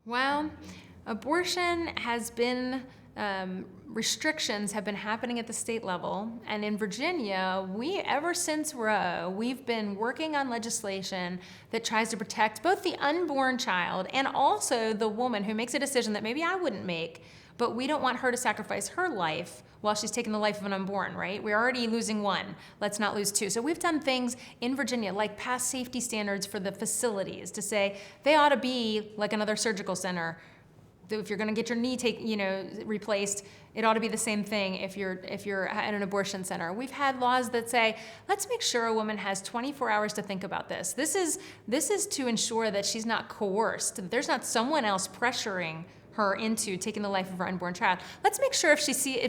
Well, abortion has been, restrictions have been happening at the state level. And in Virginia, ever since Roe, we've been working on legislation that tries to protect both the unborn child and also the woman who makes a decision that maybe I wouldn't make, but we don't want her to sacrifice her life while she's taking the life of an unborn, right? We're already losing one. Let's not lose two. So we've done things in Virginia, like pass safety standards for the facilities to say they ought to be like another surgical center. If you're going to get your knee replaced, it ought to be the same thing if you're at an abortion center. We've had laws that say, let's make sure a woman has 24 hours to think about this. This is to ensure that she's not coerced, that there's not someone else pressuring her into taking the life of her unborn child. Let's make sure if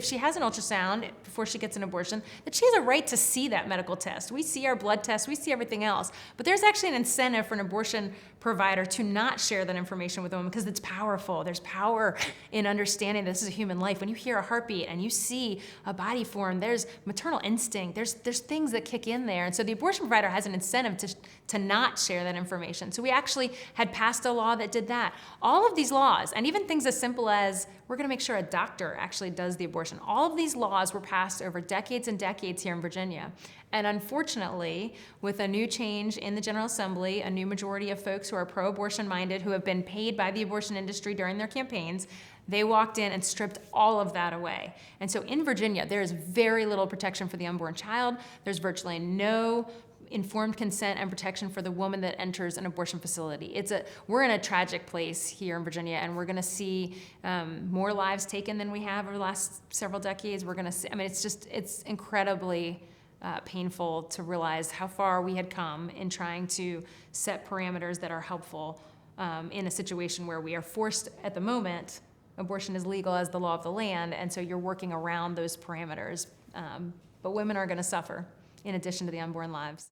she has an ultrasound before she gets an abortion, that she has a right to see that medical test. We see our blood tests, we see everything else, but there's actually an incentive for an abortion provider to not share that information with a woman because it's powerful. There's power in understanding this is a human life. When you hear a heartbeat and you see a body form, there's maternal instinct, there's things that kick in there. And so the abortion provider has an incentive to not share that information. So we actually had passed a law that did that. All of these laws, and even things as simple as we're going to make sure a doctor actually does the abortion. All of these laws were passed over decades and decades here in Virginia. And unfortunately, with a new change in the General Assembly, a new majority of folks who are pro-abortion minded, who have been paid by the abortion industry during their campaigns, they walked in and stripped all of that away. And so in Virginia, there is very little protection for the unborn child. There's virtually no informed consent and protection for the woman that enters an abortion facility. We're in a tragic place here in Virginia, and we're going to see more lives taken than we have over the last several decades. We're going to see, it's incredibly painful to realize how far we had come in trying to set parameters that are helpful in a situation where we are forced at the moment. Abortion is legal as the law of the land, and so you're working around those parameters. But women are going to suffer in addition to the unborn lives.